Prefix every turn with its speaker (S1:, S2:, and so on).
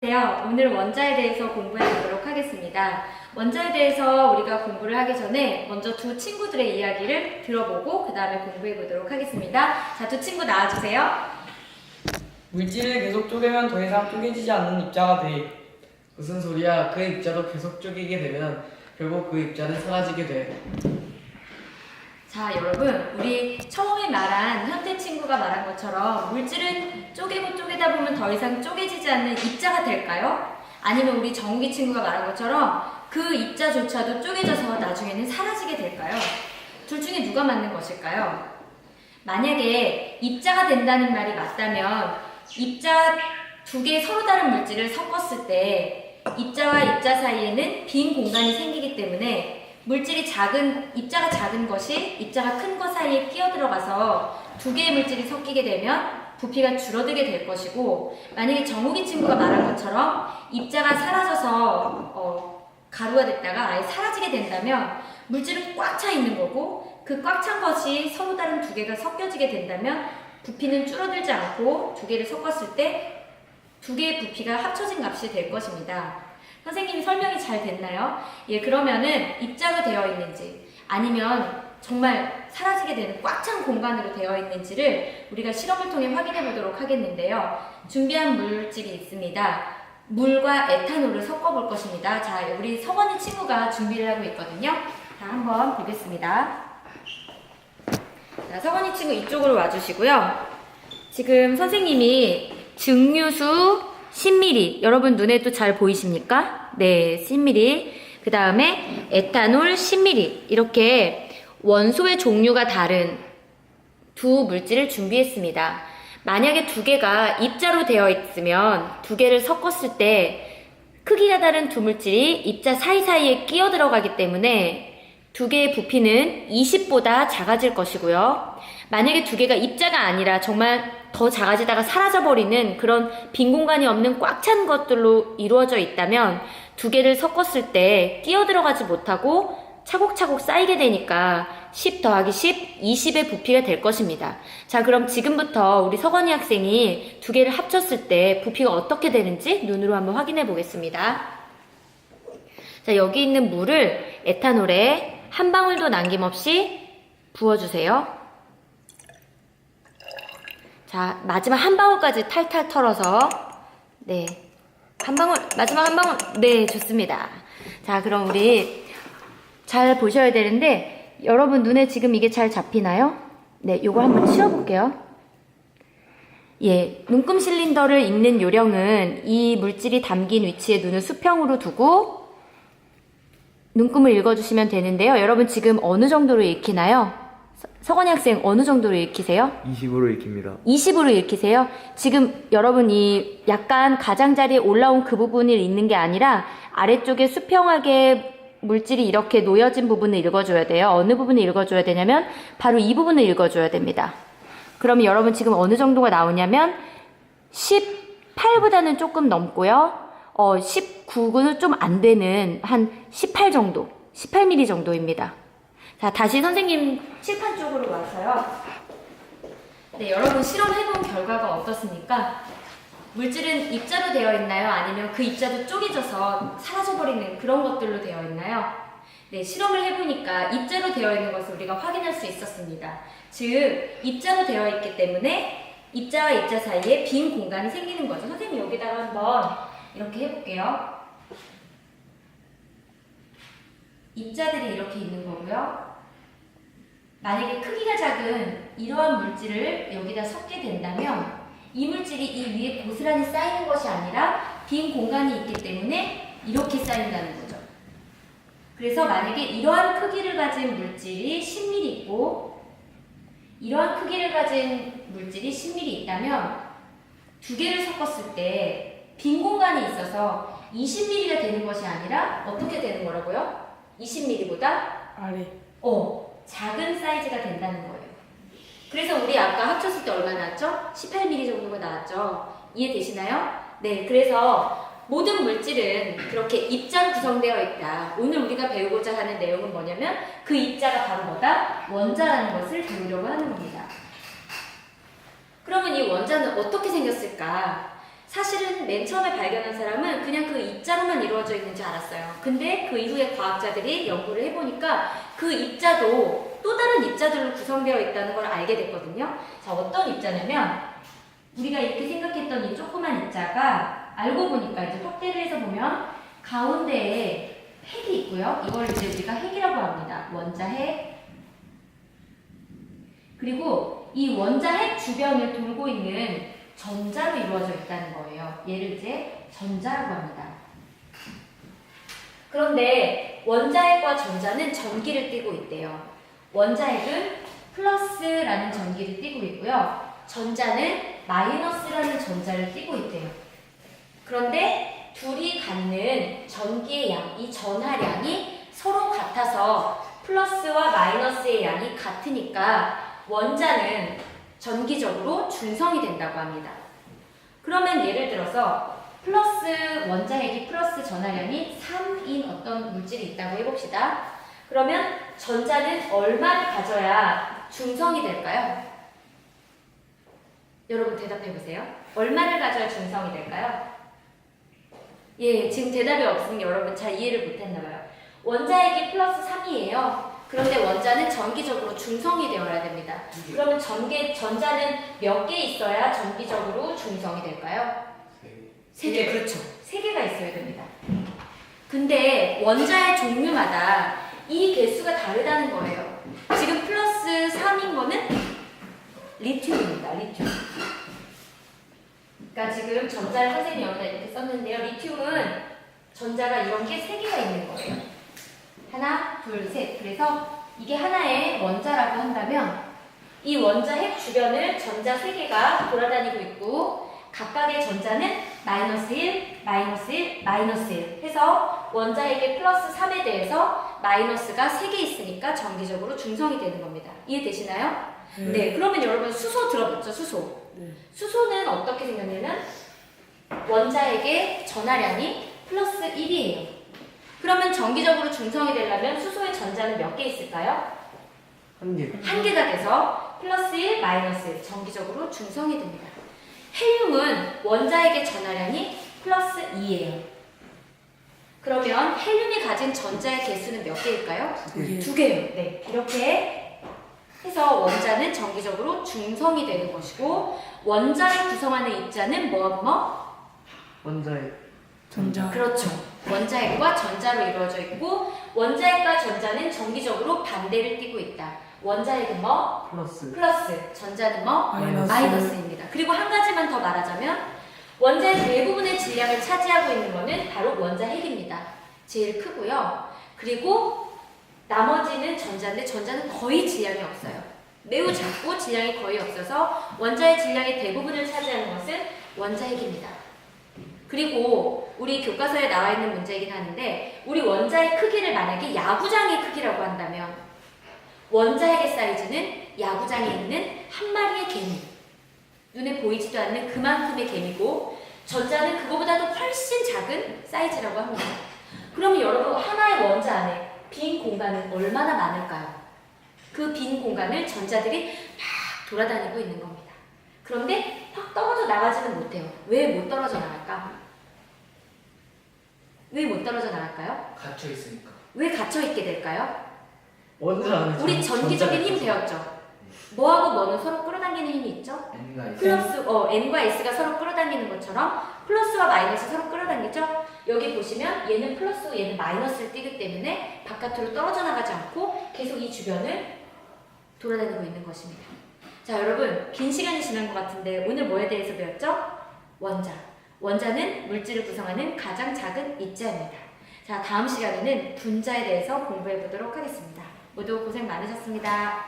S1: 오늘 원자에 대해서 공부해 보도록 하겠습니다. 원자에 대해서 우리가 공부를 하기 전에 먼저 두 친구들의 이야기를 들어보고 그 다음에 공부해 보도록 하겠습니다. 자, 두 친구 나와주세요.
S2: 물질을 계속 쪼개면 더 이상 쪼개지지 않는 입자가 돼.
S3: 무슨 소리야? 그 입자도 계속 쪼개게 되면 결국 그 입자는 사라지게 돼.
S1: 자, 여러분, 우리 처음에 말한 현태 친구가 말한 것처럼 물질은 쪼개고 쪼개다 보면 더 이상 쪼개지지 않는 입자가 될까요? 아니면 우리 정욱이 친구가 말한 것처럼 그 입자조차도 쪼개져서 나중에는 사라지게 될까요? 둘 중에 누가 맞는 것일까요? 만약에 입자가 된다는 말이 맞다면 입자 두 개의 서로 다른 물질을 섞었을 때 입자와 입자 사이에는 빈 공간이 생기기 때문에 입자가 작은 것이 입자가 큰 것 사이에 끼어들어가서 두 개의 물질이 섞이게 되면 부피가 줄어들게 될 것이고, 만약에 정욱이 친구가 말한 것처럼 입자가 사라져서 가루가 됐다가 아예 사라지게 된다면 물질은 꽉 차 있는 거고, 그 꽉 찬 것이 서로 다른 두 개가 섞여지게 된다면 부피는 줄어들지 않고 두 개를 섞었을 때 두 개의 부피가 합쳐진 값이 될 것입니다. 선생님이 설명이 잘 됐나요? 예, 그러면은 입자로 되어 있는지 아니면 정말 사라지게 되는 꽉 찬 공간으로 되어 있는지를 우리가 실험을 통해 확인해 보도록 하겠는데요. 준비한 물질이 있습니다. 물과 에탄올을 섞어 볼 것입니다. 자, 우리 서건이 친구가 준비를 하고 있거든요. 자, 한번 보겠습니다. 자, 서건이 친구 이쪽으로 와주시고요. 지금 선생님이 증류수 10ml, 여러분 눈에도 잘 보이십니까? 네, 10ml. 그 다음에 에탄올 10ml. 이렇게 원소의 종류가 다른 두 물질을 준비했습니다. 만약에 두 개가 입자로 되어 있으면 두 개를 섞었을 때 크기가 다른 두 물질이 입자 사이사이에 끼어 들어가기 때문에 두 개의 부피는 20보다 작아질 것이고요. 만약에 두 개가 입자가 아니라 정말 더 작아지다가 사라져버리는 그런 빈 공간이 없는 꽉 찬 것들로 이루어져 있다면 두 개를 섞었을 때 끼어 들어가지 못하고 차곡차곡 쌓이게 되니까 10 더하기 10, 20의 부피가 될 것입니다. 자, 그럼 지금부터 우리 서건이 학생이 두 개를 합쳤을 때 부피가 어떻게 되는지 눈으로 한번 확인해 보겠습니다. 자, 여기 있는 물을 에탄올에 한 방울도 남김없이 부어주세요. 자, 마지막 한 방울까지 탈탈 털어서, 네, 한 방울, 마지막 한 방울, 네, 좋습니다. 자, 그럼 우리 잘 보셔야 되는데, 여러분 눈에 지금 이게 잘 잡히나요? 네, 요거 한번 치워볼게요. 예, 눈금 실린더를 읽는 요령은 이 물질이 담긴 위치에 눈을 수평으로 두고 눈금을 읽어주시면 되는데요. 여러분 지금 어느 정도로 읽히나요? 서건이 학생 어느 정도로 읽히세요?
S4: 20으로 읽힙니다.
S1: 20으로 읽히세요? 지금 여러분이 약간 가장자리에 올라온 그 부분을 읽는 게 아니라 아래쪽에 수평하게 물질이 이렇게 놓여진 부분을 읽어줘야 돼요. 어느 부분을 읽어줘야 되냐면 바로 이 부분을 읽어줘야 됩니다. 그러면 여러분 지금 어느 정도가 나오냐면 18보다는 조금 넘고요. 19는 좀 안 되는 한 18 정도, 18mm 정도입니다. 자, 다시 선생님 칠판 쪽으로 와서요. 네, 여러분 실험해본 결과가 어떻습니까? 물질은 입자로 되어 있나요? 아니면 그 입자도 쪼개져서 사라져버리는 그런 것들로 되어 있나요? 네, 실험을 해보니까 입자로 되어 있는 것을 우리가 확인할 수 있었습니다. 즉, 입자로 되어 있기 때문에 입자와 입자 사이에 빈 공간이 생기는 거죠. 선생님 여기다가 한번 이렇게 해볼게요. 입자들이 이렇게 있는 거고요. 만약에 크기가 작은 이러한 물질을 여기다 섞게 된다면 이 물질이 이 위에 고스란히 쌓이는 것이 아니라 빈 공간이 있기 때문에 이렇게 쌓인다는 거죠. 그래서 만약에 이러한 크기를 가진 물질이 10ml 있고 이러한 크기를 가진 물질이 10ml 있다면 두 개를 섞었을 때 빈 공간이 있어서 20ml가 되는 것이 아니라 어떻게 되는 거라고요? 20ml보다
S2: 아래.
S1: 작은 사이즈가 된다는 거예요. 그래서 우리 아까 합쳤을 때 얼마 나왔죠? 18mm 정도가 나왔죠? 이해되시나요? 네, 그래서 모든 물질은 그렇게 입자로 구성되어 있다. 오늘 우리가 배우고자 하는 내용은 뭐냐면 그 입자가 바로 뭐다? 원자라는 것을 배우려고 하는 겁니다. 그러면 이 원자는 어떻게 생겼을까? 사실은 맨 처음에 발견한 사람은 그냥 그 입자로만 이루어져 있는 줄 알았어요. 근데 그 이후에 과학자들이 연구를 해보니까 그 입자도 또 다른 입자들로 구성되어 있다는 걸 알게 됐거든요. 자, 어떤 입자냐면 우리가 이렇게 생각했던 이 조그만 입자가 알고 보니까 이제 확대를 해서 보면 가운데에 핵이 있고요. 이걸 이제 우리가 핵이라고 합니다. 원자핵. 그리고 이 원자핵 주변을 돌고 있는 전자로 이루어져 있다는 거예요. 얘를 이제 전자라고 합니다. 그런데 원자핵과 전자는 전기를 띠고 있대요. 원자핵은 플러스라는 전기를 띠고 있고요. 전자는 마이너스라는 전자를 띠고 있대요. 그런데 둘이 갖는 전기의 양, 이 전하량이 서로 같아서 플러스와 마이너스의 양이 같으니까 원자는 전기적으로 중성이 된다고 합니다. 그러면 예를 들어서 플러스 원자핵이 플러스 전하량이 3인 어떤 물질이 있다고 해봅시다. 그러면 전자는 얼마를 가져야 중성이 될까요? 여러분 대답해보세요. 얼마를 가져야 중성이 될까요? 예, 지금 대답이 없으니 여러분 잘 이해를 못했나봐요. 원자핵이 플러스 3이에요. 그런데 원자는 전기적으로 중성이 되어야 됩니다. 그러면 전자는 몇 개 있어야 전기적으로 중성이 될까요? 3개, 그렇죠. 3개가 있어야 됩니다. 근데 원자의 종류마다 이 개수가 다르다는 거예요. 지금 플러스 3인 거는 리튬입니다. 리튬. 그러니까 지금 전자를 선생님이 여기다 이렇게 썼는데요. 리튬은 전자가 이런 게 3개가 있는 거예요. 하나, 둘, 셋. 그래서 이게 하나의 원자라고 한다면 이 원자 핵 주변을 전자 3개가 돌아다니고 있고 각각의 전자는 마이너스 1, 마이너스 1, 마이너스 1 해서 원자 핵의 플러스 3에 대해서 마이너스가 3개 있으니까 전기적으로 중성이 되는 겁니다. 이해되시나요? 네. 그러면 여러분 수소 들어봤죠? 수소. 수소는 어떻게 생겼냐면 원자핵의 전하량이 플러스 1이에요. 그러면 전기적으로 중성이 되려면 수소의 전자는 몇 개 있을까요?
S3: 1개.
S1: 1개가 돼서 플러스 1, 마이너스 1 전기적으로 중성이 됩니다. 헬륨은 원자핵의 전하량이 플러스 2예요. 그러면 헬륨이 가진 전자의 개수는 몇 개일까요? 2개예요. 네, 이렇게 해서 원자는 전기적으로 중성이 되는 것이고 원자를 구성하는 입자는
S3: 원자의
S2: 전자.
S1: 그렇죠. 원자핵과 전자로 이루어져 있고 원자핵과 전자는 전기적으로 반대를 띠고 있다. 원자핵은
S3: 플러스.
S1: 플러스, 전자는
S2: 마이너스.
S1: 마이너스입니다. 그리고 한 가지만 더 말하자면 원자의 대부분의 질량을 차지하고 있는 것은 바로 원자핵입니다. 제일 크고요. 그리고 나머지는 전자인데 전자는 거의 질량이 없어요. 매우 작고 질량이 거의 없어서 원자의 질량의 대부분을 차지하는 것은 원자핵입니다. 그리고 우리 교과서에 나와 있는 문제이긴 하는데 우리 원자의 크기를 만약에 야구장의 크기라고 한다면 원자핵의 사이즈는 야구장에 있는 한 마리의 개미, 눈에 보이지도 않는 그만큼의 개미고 전자는 그거보다도 훨씬 작은 사이즈라고 합니다. 그러면 여러분 하나의 원자 안에 빈 공간은 얼마나 많을까요? 그 빈 공간을 전자들이 막 돌아다니고 있는 겁니다. 그런데 확 떨어져 나가지는 못해요. 왜 못 떨어져 나갈까? 왜 못 떨어져 나갈까요?
S3: 갇혀 있으니까.
S1: 왜 갇혀 있게 될까요?
S3: 원자 안에
S1: 우리 전기적인 힘 배웠죠? 뭐하고 뭐는 서로 끌어당기는 힘이 있죠? 플러스, N과 S가 서로 끌어당기는 것처럼 플러스와 마이너스 서로 끌어당기죠? 여기 보시면 얘는 플러스, 얘는 마이너스를 띠기 때문에 바깥으로 떨어져 나가지 않고 계속 이 주변을 돌아다니고 있는 것입니다. 자, 여러분 긴 시간이 지난 것 같은데 오늘 뭐에 대해서 배웠죠? 원자. 원자는 물질을 구성하는 가장 작은 입자입니다. 자, 다음 시간에는 분자에 대해서 공부해 보도록 하겠습니다. 모두 고생 많으셨습니다.